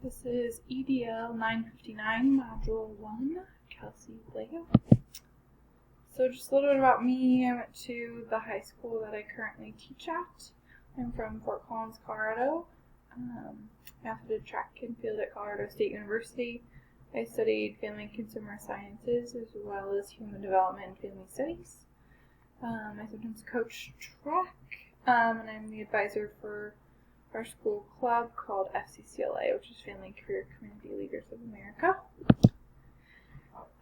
This is EDL 959, Module 1, Kelsey Lego. So just a little bit about me. I went to the high school that I currently teach at. I'm from Fort Collins, Colorado. I also did track and field at Colorado State University. I studied family and consumer sciences as well as human development and family studies. I sometimes coach track, and I'm the advisor for our school club called FCCLA, which is Family Career Community Leaders of America.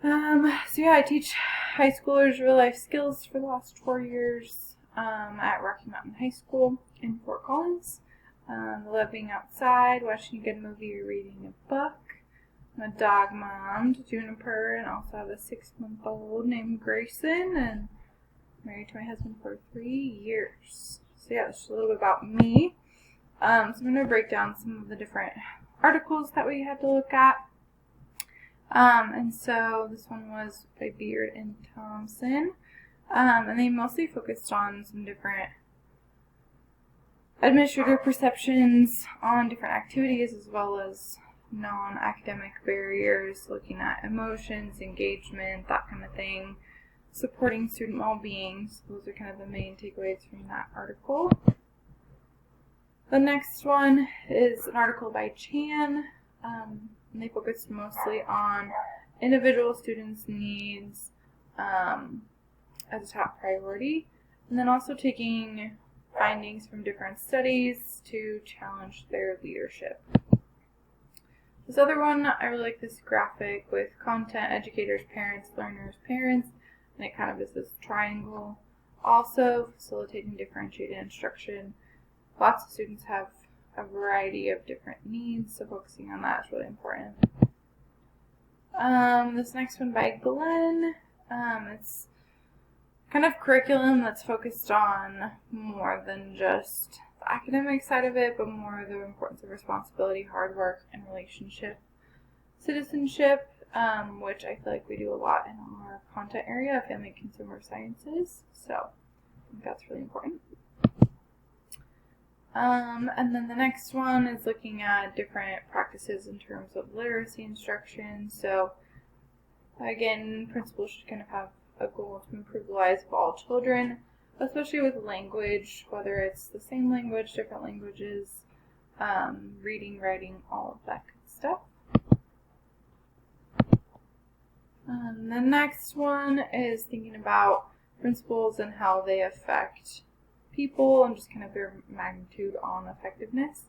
I teach high schoolers real life skills for the last 4 years at Rocky Mountain High School in Fort Collins. I love being outside, watching a good movie, or reading a book. I'm a dog mom to Juniper, and also have a 6-month-old named Grayson, and married to my husband for 3 years. So yeah, that's a little bit about me. So I'm going to break down some of the different articles that we had to look at. And so this one was by Beard and Thompson. And they mostly focused on some different administrative perceptions on different activities as well as non-academic barriers, looking at emotions, engagement, that kind of thing, supporting student well-being. So those are kind of the main takeaways from that article. The next one is an article by Chan, and they focused mostly on individual students' needs as a top priority, and then also taking findings from different studies to challenge their leadership. This other one, I really like this graphic with content, educators, parents, learners, parents, and it kind of is this triangle. Also facilitating differentiated instruction. Lots of students have a variety of different needs, so focusing on that is really important. This next one by Glenn, it's kind of curriculum that's focused on more than just the academic side of it, but more the importance of responsibility, hard work, and relationship citizenship, which I feel like we do a lot in our content area of family and consumer sciences, so I think that's really important. And then the next one is looking at different practices in terms of literacy instruction. So again, principals should kind of have a goal to improve the lives of all children, especially with language, whether it's the same language, different languages, reading, writing, all of that good stuff. The next one is thinking about principles and how they affect people and just kind of their magnitude on effectiveness.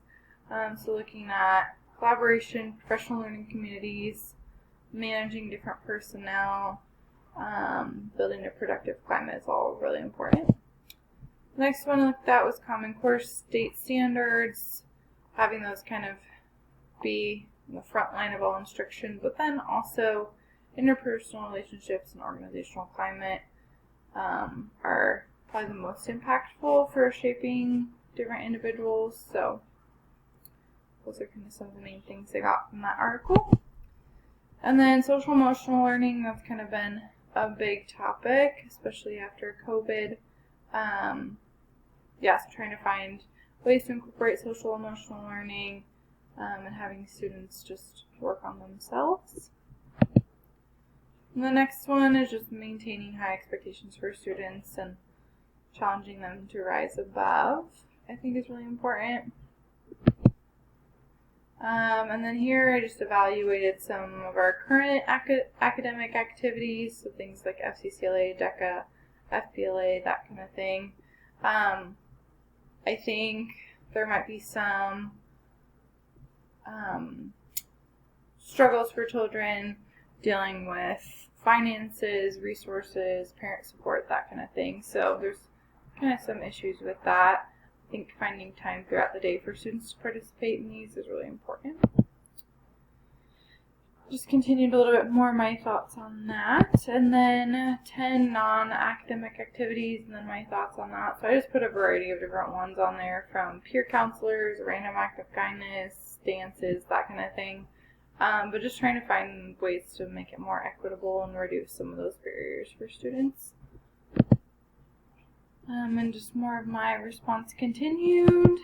So looking at collaboration, professional learning communities, managing different personnel, building a productive climate is all really important. The next one I looked at was Common Core state standards, having those kind of be in the front line of all instruction, but then also interpersonal relationships and organizational climate are probably the most impactful for shaping different individuals. So those are kind of some of the main things I got from that article. And then social emotional learning, that's kind of been a big topic, especially after COVID. So trying to find ways to incorporate social emotional learning and having students just work on themselves. And the next one is just maintaining high expectations for students and challenging them to rise above, I think is really important. And then here I just evaluated some of our current academic activities, so things like FCCLA, DECA, FBLA, that kind of thing. I think there might be some struggles for children dealing with finances, resources, parent support, that kind of thing. So there's kind of some issues with that. I think finding time throughout the day for students to participate in these is really important. Just continued a little bit more my thoughts on that, and then 10 non-academic activities, and then my thoughts on that. So I just put a variety of different ones on there, from peer counselors, random act of kindness, dances, that kind of thing. But just trying to find ways to make it more equitable and reduce some of those barriers for students. And just more of my response continued.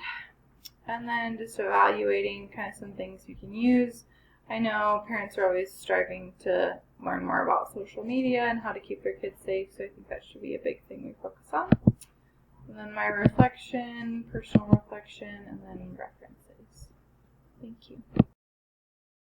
And then just evaluating kind of some things you can use. I know parents are always striving to learn more about social media and how to keep their kids safe, so I think that should be a big thing we focus on. And then my reflection, personal reflection, and then references. Thank you.